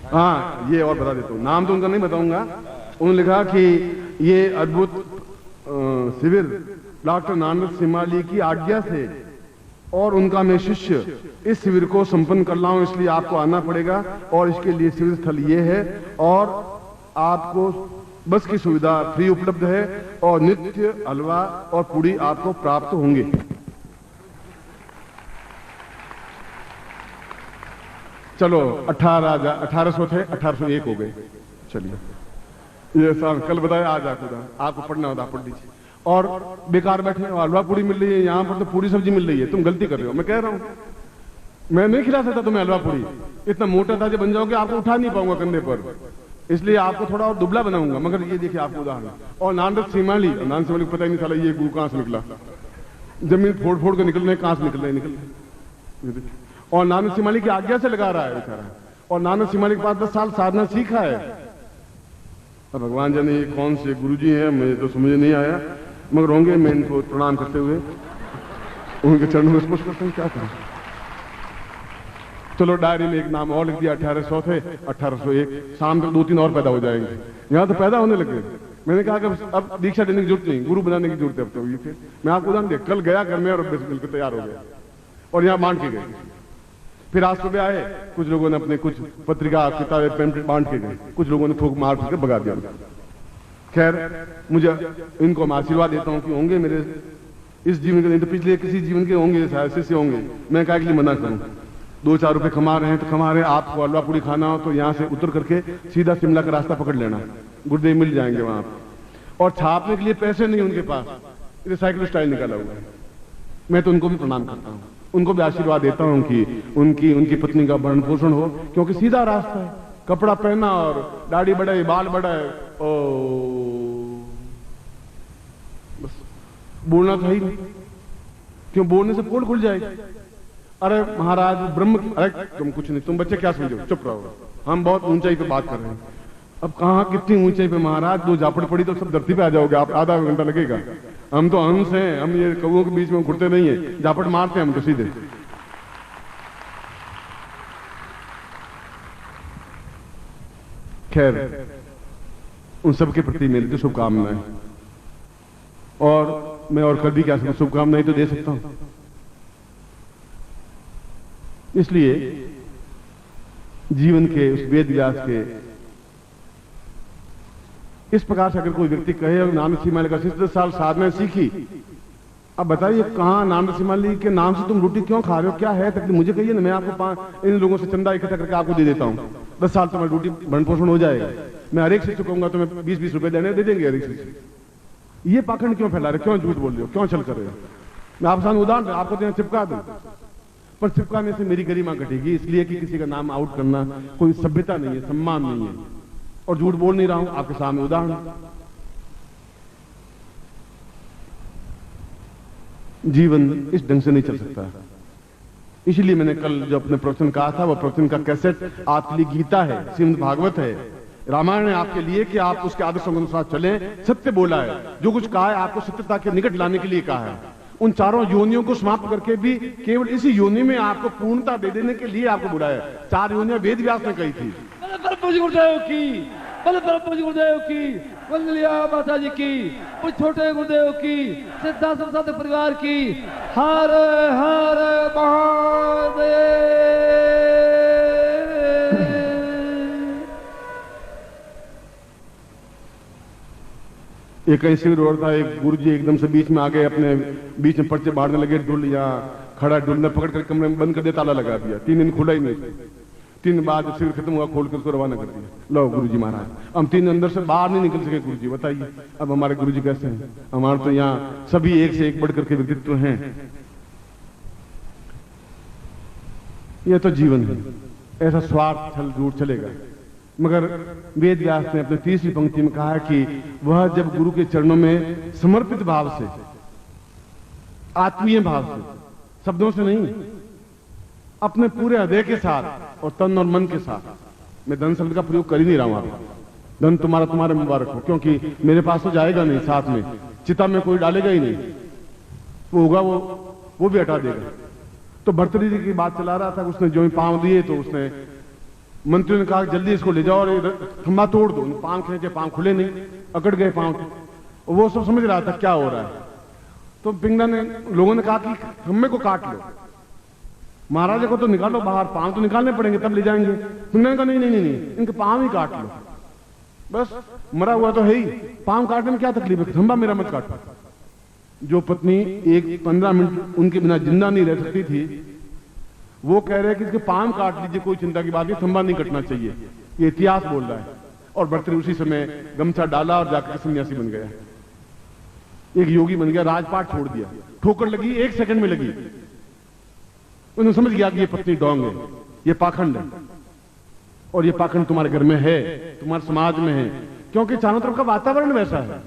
हाँ, ये और बता देता हूँ, नाम तो उनका नहीं बताऊंगा। उन्होंने लिखा कि ये अद्भुत शिविर डॉक्टर नानक सिमाली की आज्ञा से और उनका मैं शिष्य इस शिविर को संपन्न कर रहा हूं, इसलिए आपको आना पड़ेगा। और इसके लिए शिविर स्थल ये है और आपको बस की सुविधा फ्री उपलब्ध है और नित्य हलवा और पूड़ी आपको प्राप्त होंगे। चलो 1800 थे, 1801 हो गए। चलिए ये कल बताया, आज आपको पढ़ना होता, पढ़ लीजिए। और बेकार बैठे हलवा पूड़ी मिल रही है, यहाँ पर तो पूरी सब्जी मिल रही है, तुम गलती कर रहे हो। मैं कह रहा हूं मैं नहीं खिला सकता तुम्हें हलवा पूड़ी, इतना मोटा ताजे बन जाओगे आपको उठा नहीं पाऊंगा कंधे पर, इसलिए आपको थोड़ा और दुबला बनाऊंगा। मगर ये देखिए आपको उदाहरण, और नानक सिमाली को पता ही नहीं चला ये गु कहां से निकला, जमीन फोड़ फोड़ के निकल रहे, कहां से निकल रहे। और नानक सिमाली की आज्ञा से लगा रहा है बेचारा। और नानक सिमाली के पास 10 साल साधना सीखा है। अब भगवान जाने ये कौन से गुरुजी हैं, मुझे तो समझ नहीं आया, मगर होंगे। मैं इनको प्रणाम करते हुए उनके चरणों में स्पर्श करता हूं, क्या करूं। चलो डायरी में एक नाम और लिख दिया, 1800 थे, 1801। शाम तक 2-3 और पैदा हो जाएंगे। यहां तो पैदा होने लगे। मैंने कहा कि अब दीक्षा देने की जरूरत नहीं, गुरु बनाने की जरूरत है। अब तो ये फिर मैं आपको उदाहरण दे, कल गया घर में और बिल्कुल तैयार हो गया और यहाँ बांट के गए। फिर आज सुबह आए, कुछ लोगों ने अपने कुछ पत्रिका किताबें पेम्पलेट बांट के गए, कुछ लोगों ने थोक मार के भगा दिया। खैर मुझे इनको मैं आशीर्वाद देता हूं कि होंगे मेरे इस जीवन के, नहीं तो पिछले किसी जीवन के होंगे, ऐसे होंगे। मैं क्या के लिए मना करूं। 2-4 रुपए कमा रहे हैं तो कमा रहे हैं। आपको हलवा पूड़ी खाना हो तो यहाँ से उतर करके सीधा शिमला का रास्ता पकड़ लेना, गुरुदेव मिल जाएंगे वहां। और छापने के लिए पैसे नहीं उनके पास, रिसाइकिल स्टाइल निकाला हुआ है। मैं तो उनको भी प्रणाम करता हूँ, उनको भी आशीर्वाद देता हूं कि उनकी पत्नी का भरण पोषण हो, क्योंकि सीधा रास्ता है। कपड़ा पहना और दाढ़ी बढ़ाई, बाल बढ़ाए, ओ बस बोलना था ही नहीं। क्यों बोलने से पोल खुल जाएगी। अरे महाराज ब्रह्म, अरे तुम कुछ नहीं, तुम बच्चे क्या समझो, चुप रहो। हम बहुत ऊंचाई पे बात कर रहे हैं। अब कहां कितनी ऊंचाई पे महाराज, 2 झापड़ पड़ी तो सब धरती पे आ जाओगे आप, आधा घंटा लगेगा। हम तो हंस हैं, हम ये कौओं के बीच में घुटते नहीं है, झापड़ मारते हैं हम तो सीधे। खैर उन सबके प्रति मेरी तो शुभकामनाएं, और मैं और कभी क्या शुभकामनाएं तो दे सकता हूं। इसलिए जीवन के उस वेद व्यास के इस प्रकार से अगर कोई व्यक्ति कहे और नानक सिमाली का 10 साल साधना सीखी, अब बताइए कहां नानक सिमाली के नाम से तुम रोटी क्यों खा रहे हो, क्या है तकलीफ, मुझे कहिए ना। मैं आपको इन लोगों से चंदा इकट्ठा करके आपको दे देता हूं, 10 साल तुम्हारी रोटी भरण पोषण हो जाएगा। मैं हर एक से चुकाऊंगा, तो मैं 20-20 रुपए देने दे देंगे हर एक से। ये पाखंड क्यों फैला रहे, क्यों झूठ बोल रहे हो, क्यों छल कर रहे हो। मैं आपके सामने उदाहरण आपको तो चिपका दूं, पर चिपकाने से मेरी गरिमा घटेगी, इसलिए कि किसी का नाम आउट करना कोई सभ्यता नहीं है, सम्मान नहीं है। और झूठ बोल नहीं रहा हूं, आपके सामने उदाहरण। जीवन इस ढंग से नहीं चल सकता। इसलिए मैंने कल जो अपने प्रवचन कहा था, वो प्रवचन का कैसेट आपके लिए गीता है, श्रीमद् भागवत है, रामायण है आपके लिए, कि आप उसके आदर्शों के अनुसार चलें। सत्य बोला है, जो कुछ कहा है आपको सत्यता के निकट लाने के लिए कहा है। उन चारों योनियों को समाप्त करके भी केवल इसी योनि में आपको पूर्णता दे देने के लिए आपको बुलाया। 4 योनियां वेद व्यास ने कही थी। गुरुदेव की, गुरुदेव की, वंदलिया माता जी की, छोटे गुरुदेव की, सिद्धाश्रम साधक परिवार की। हर हर महादेव। एक ऐसे रोड था, एक गुरुजी एकदम से बीच में आ गए, अपने बीच में पर्चे बांटने लगे। डुल या खड़ा डुल ने पकड़ कर कमरे में बंद कर दिया, ताला लगा दिया। 3 दिन खुला ही नहीं। 3 दिन बाद शिविर खत्म हुआ, खोल कर उसको रवाना कर दिया। लो गुरुजी महाराज, हम 3 दिन अंदर से बाहर नहीं निकल सके। गुरुजी बताइए अब हमारे गुरुजी कैसे हैं। हमारे तो यहाँ सभी एक से एक बढ़ करके व्यक्तित्व हैं। यह तो जीवन है, ऐसा स्वार्थ छल झूठ चलेगा। मगर वेद व्यास ने अपने 30वीं पंक्ति में कहा है कि वह जब गुरु के चरणों में समर्पित भाव से, आत्मीय भाव से, शब्दों से नहीं, अपने पूरे हृदय के साथ और तन और मन के साथ, मैं धन शब्द का प्रयोग कर ही नहीं रहा हूं। धन तुम्हारे मुबारक हो, क्योंकि मेरे पास तो जाएगा नहीं, साथ में चिता में कोई डालेगा ही नहीं। वो होगा वो भी हटा देगा। तो भर्तृहरि की बात चला रहा था, उसने जो ही पांव दिए तो उसने मंत्री ने कहा जल्दी इसको ले जाओ और ये खंभा तोड़ दो। पांव खींचे, पांव खुले नहीं, अकड़ गए पांव। वो सब समझ रहा था क्या हो रहा है। तो पिंगला ने, लोगों ने कहा कि खंभे को काट लो, महाराजा को तो निकालो बाहर, पांव तो निकालने पड़ेंगे तब ले जाएंगे। पिंगला ने कहा नहीं नहीं नहीं नहीं, इनके पांव ही काट लो, बस मरा हुआ तो है ही, पांव काटने में क्या तकलीफ है, खंभा मेरा मत काटो। जो पत्नी 15 मिनट उनके बिना जिंदा नहीं रह सकती थी, वो कह रहे हैं कि इसके पांव काट लीजिए, कोई चिंता की बात नहीं, खंभा नहीं कटना चाहिए। ये इतिहास बोल रहा है। और भर्तृहरि उसी समय गमछा डाला और जाकर सन्यासी बन गया, एक योगी बन गया, राजपाट छोड़ दिया। ठोकर लगी 1 सेकंड में लगी, उन्होंने समझ गया कि ये पत्नी डोंग है, ये पाखंड है, और ये पाखंड तुम्हारे घर में है, तुम्हारे समाज में है, क्योंकि चारों तरफ का वातावरण वैसा है।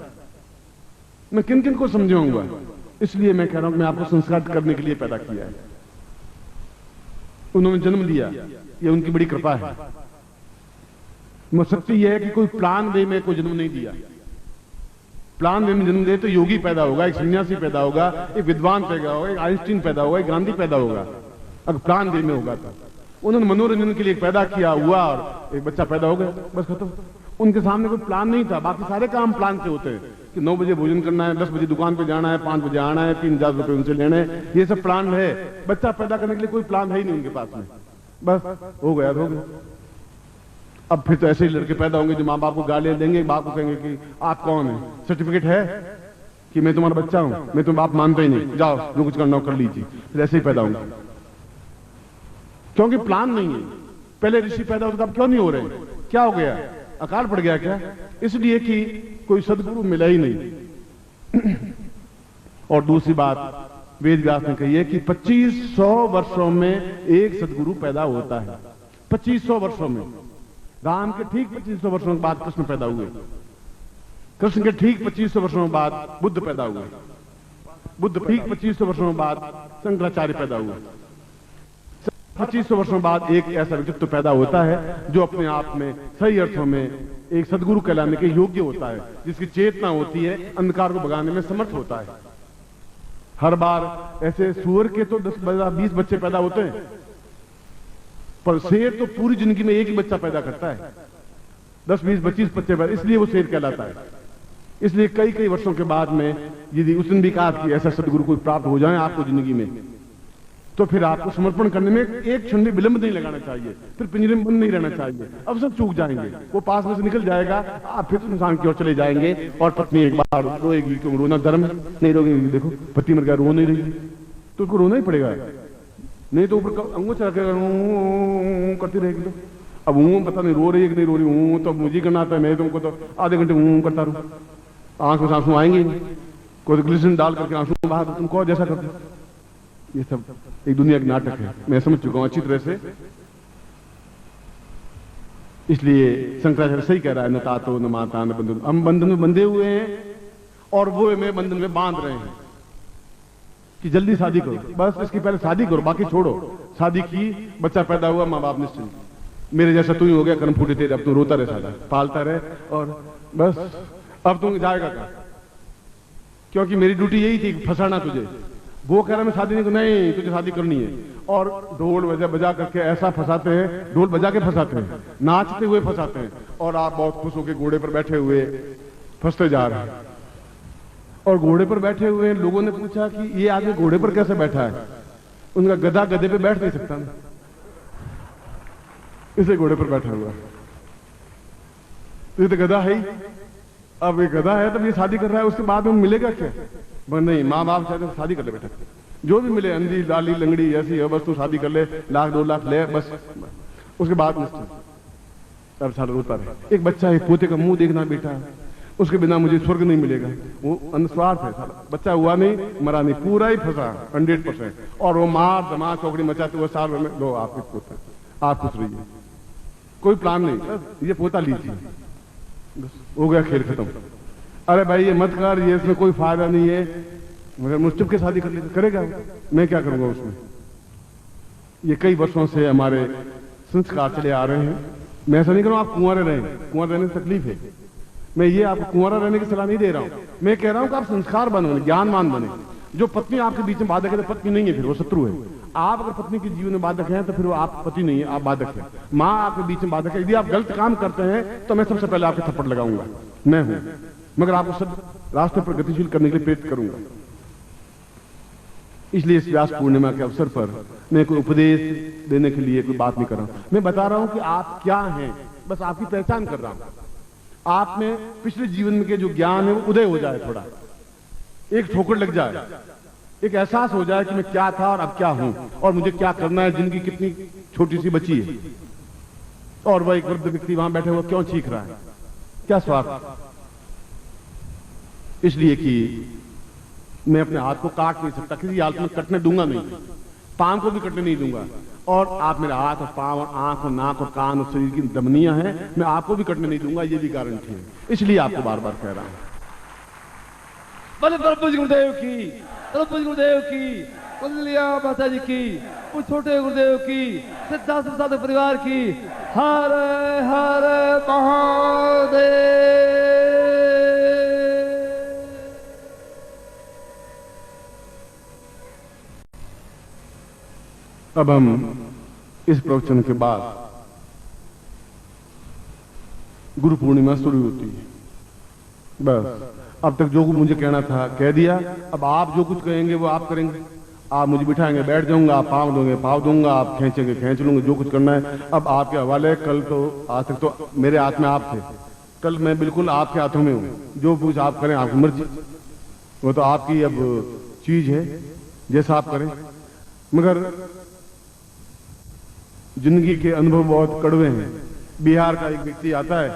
मैं किन किन को समझाऊंगा, इसलिए मैं कह रहा हूं मैं आपको संस्कार करने के लिए पैदा किया है। उन्होंने जन्म लिया, ये उनकी बड़ी कृपा है। सत्य यह है कि कोई प्लान वे में कोई जन्म नहीं दिया। प्लान वे में जन्म दे तो योगी पैदा होगा, एक सन्यासी पैदा होगा, एक विद्वान पैदा होगा, एक आइंस्टीन पैदा होगा, एक गांधी पैदा होगा, अगर प्लान वे में होगा तो। उन्होंने मनोरंजन के लिए पैदा किया, हुआ और एक बच्चा पैदा हो गया, बस खत्म। उनके सामने कोई प्लान नहीं था। बाकी सारे काम प्लान से होते हैं कि 9 बजे भोजन करना है, 10 बजे दुकान पे जाना है, 5 बजे आना है, 3000 रुपए उनसे लेने हैं, ये सब प्लान है। बच्चा पैदा करने के लिए कोई प्लान है ही नहीं उनके पास में, बस हो गया तो हो गया। अब फिर तो ऐसे ही लड़के पैदा होंगे जो माँ बाप को गालियां देंगे, बाप को कहेंगे कि आप कौन है, सर्टिफिकेट है कि मैं तुम्हारा बच्चा हूं, मैं तुम बाप मानता ही नहीं, जाओ जो कुछ करना हो कर लीजिए। फिर ऐसे ही पैदा होंगे, क्योंकि प्लान नहीं है। पहले ऋषि पैदा होते अब क्यों नहीं हो रहे, क्या हो गया, अकाल पड़ गया क्या? इसलिए कि कोई सदगुरु मिला ही नहीं। और दूसरी बात वेद व्यास ने कही है कि 2500 वर्षों में एक सदगुरु पैदा होता है। 2500 वर्षों में, राम के ठीक 2500 वर्षों के बाद कृष्ण पैदा हुए, कृष्ण के ठीक 2500 वर्षों के बाद बुद्ध पैदा हुए, बुद्ध ठीक 2500 वर्षों के बाद शंकराचार्य पैदा हुए। 2500 वर्षों बाद एक ऐसा व्यक्तित्व पैदा होता है जो अपने आप में सही अर्थों में एक सदगुरु कहलाने के योग्य होता है, जिसकी चेतना होती है, अंधकार को भगाने में समर्थ होता है। हर बार ऐसे सूअर के तो 10-20 बच्चे पैदा होते हैं, पर शेर तो पूरी जिंदगी में एक ही बच्चा पैदा करता है, 10-20-25 बच्चे पैदा, इसलिए वो शेर कहलाता है। इसलिए कई कई वर्षों के बाद में यदि उस दिन भी कहा कि ऐसा सदगुरु को प्राप्त हो जाए आपको जिंदगी में, तो फिर आपको समर्पण करने में एक क्षण भी विलंब नहीं लगाना चाहिए, फिर पिंजरे में बंद नहीं रहना चाहिए। अब सब चूक जाएंगे, वो पास में से निकल जाएगा, आप फिर इंसान की ओर चले जाएंगे। और पत्नी एक बार रोएगी, क्यों रोना धर्म नहीं, रोएगी, देखो पति मर गया, रो नहीं रही, तो उसको रोना ही पड़ेगा, नहीं तो ऊपर अंगूठा चढ़ा के करती रहेगी। तो अब पता नहीं रो रही है कि नहीं रो रही, तो मुझे करना आता है, मैं तुमको तो आधे घंटे करता रहूं, आंख में आंसू आएंगे नहीं, कोई ग्लिसरीन डाल करके आंसू बाहर, तुमको जैसा करते। ये सब एक दुनिया का नाटक है, मैं समझ चुका हूं अच्छी तरह से। इसलिए शंकराचार्य सही कह रहा है, न तातो न माता न बंधन। हम बंधन में बंधे हुए हैं और वो हमें बंधन में बांध रहे हैं कि जल्दी शादी करो, बस इसकी पहले शादी करो, बाकी छोड़ो। शादी की, बच्चा पैदा हुआ, माँ बाप निश्चिंत, मेरे जैसा तू ही हो गया, कर्म फूटे तेरे, अब तू रोता रहे, सादा पालता रहे, और बस अब तू जाएगा कहां, क्योंकि मेरी ड्यूटी यही थी फंसाना तुझे। वो कह रहा मैं शादी नहीं, तुझे शादी करनी है, और ढोल बजा करके ऐसा फंसाते हैं, ढोल बजा के फंसाते हैं, नाचते हुए फंसाते हैं, और आप बहुत खुश होकर घोड़े पर बैठे हुए फंसते जा रहे हैं। और घोड़े पर बैठे हुए लोगों ने पूछा कि ये आदमी घोड़े पर कैसे बैठा है? उनका गधा गधे पे बैठ नहीं सकता ना, इसे घोड़े पर बैठा हुआ, तो ये तो गधा है ही। अब ये गधा है तब ये शादी कर रहा है, उसके बाद में मिलेगा क्या? नहीं, माँ बाप चाहते शादी कर ले बेटा, जो भी मिले, अंधी लाली लंगड़ी ऐसी है, बस तू शादी कर ले, 1-2 लाख ले, बस उसके बाद निश्चित। अब साला रोता रहे। एक बच्चा है, पोते का मुंह देखना बेटा, उसके बिना मुझे स्वर्ग नहीं मिलेगा, वो अनुस्वार्थ है साला। बच्चा हुआ नहीं, मरा नहीं, पूरा ही फंसा 100%, और वो मार दमा चौकड़ी मचाते हुए साल में लो आपके पोते, आप खुश रहिए, कोई प्लान नहीं, ये पोता लीजिए, हो गया खेल खत्म। अरे भाई ये मत कर, ये इसमें कोई फायदा नहीं है, मगर मुझ चुप के शादी कर ले, करेगा मैं क्या करूंगा उसमें? ये कई वर्षों से हमारे संस्कार चले आ रहे हैं। मैं ऐसा नहीं करूँ आप कुंवारे रहें, कुंवारे रहने से तकलीफ है, मैं ये आपको कुंवारा रहने की सलाह नहीं दे रहा हूं। मैं कह रहा हूं कि आप संस्कार बनो, ज्ञानवान बने। जो पत्नी आपके बीच में बाधा करे, पत्नी नहीं है, फिर वो शत्रु है। आप अगर पत्नी के जीवन में बाधक हैं तो फिर वो आप पति नहीं है, आप बाधक हैं। माँ आपके बीच में बाधक है। यदि आप गलत काम करते हैं तो मैं सबसे पहले आपके थप्पड़ लगाऊंगा, मैं हूं, मगर आपको सब रास्ते पर गतिशील करने के लिए प्रेरित करूंगा। इसलिए इस व्यास पूर्णिमा के अवसर पर मैं कोई उपदेश देने के लिए कोई बात नहीं कर रहा हूं। मैं बता रहा हूं कि आप क्या हैं, बस आपकी पहचान कर रहा हूं। आप में पिछले जीवन के जो ज्ञान है वो उदय हो जाए, थोड़ा एक ठोकर लग जाए, एक एहसास हो जाए कि मैं क्या था और अब क्या हूं और मुझे क्या करना है। जिंदगी कितनी छोटी सी बची है और वह एक वृद्ध व्यक्ति वहां बैठे हुए क्यों चीख रहा है, क्या स्वार्थ। इसलिए कि मैं अपने हाथ को काट नहीं सकता, किसी हालत में कटने दूंगा नहीं, पांव को भी कटने नहीं दूंगा। और आप मेरा हाथ और पांव और आंख और नाक और कान और शरीर की धमनियां हैं, मैं आपको भी कटने नहीं दूंगा, ये भी गारंटी है। इसलिए आपको बार बार कह रहा हूं। बोले प्रभु जी गुरुदेव की, प्रभु जी गुरुदेव की, कुंडलिया माता जी की, उस छोटे गुरुदेव की, सिद्धार्थ प्रसाद परिवार की। हर हर महादेव। अब हम इस प्रवचन के बाद गुरु पूर्णिमा शुरू होती है। बस अब तक जो कुछ मुझे कहना था कह दिया। अब आप जो कुछ कहेंगे वो आप करेंगे। आप मुझे बिठाएंगे, बैठ जाऊंगा, आप पाँव दोगे, पाँव दूंगा, आप खींचेंगे, खींच लूंगा, जो कुछ करना है अब आपके हवाले। कल तो आज तक तो मेरे हाथ में आप थे, कल मैं बिल्कुल आपके हाथों में हूं। जो कुछ आप करें आपकी मर्जी, वो तो आपकी अब चीज है, जैसा आप करें। मगर जिंदगी के अनुभव बहुत कड़वे हैं। बिहार का एक व्यक्ति आता है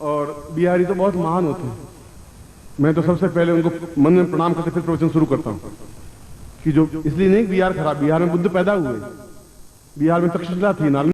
और बिहारी तो बहुत महान होते हैं। मैं तो सबसे पहले उनको मन में प्रणाम करके फिर प्रवचन शुरू करता हूं कि जो इसलिए नहीं बिहार खराब, बिहार में बुद्ध पैदा हुए, बिहार में तक्षशिला थी, नालंदा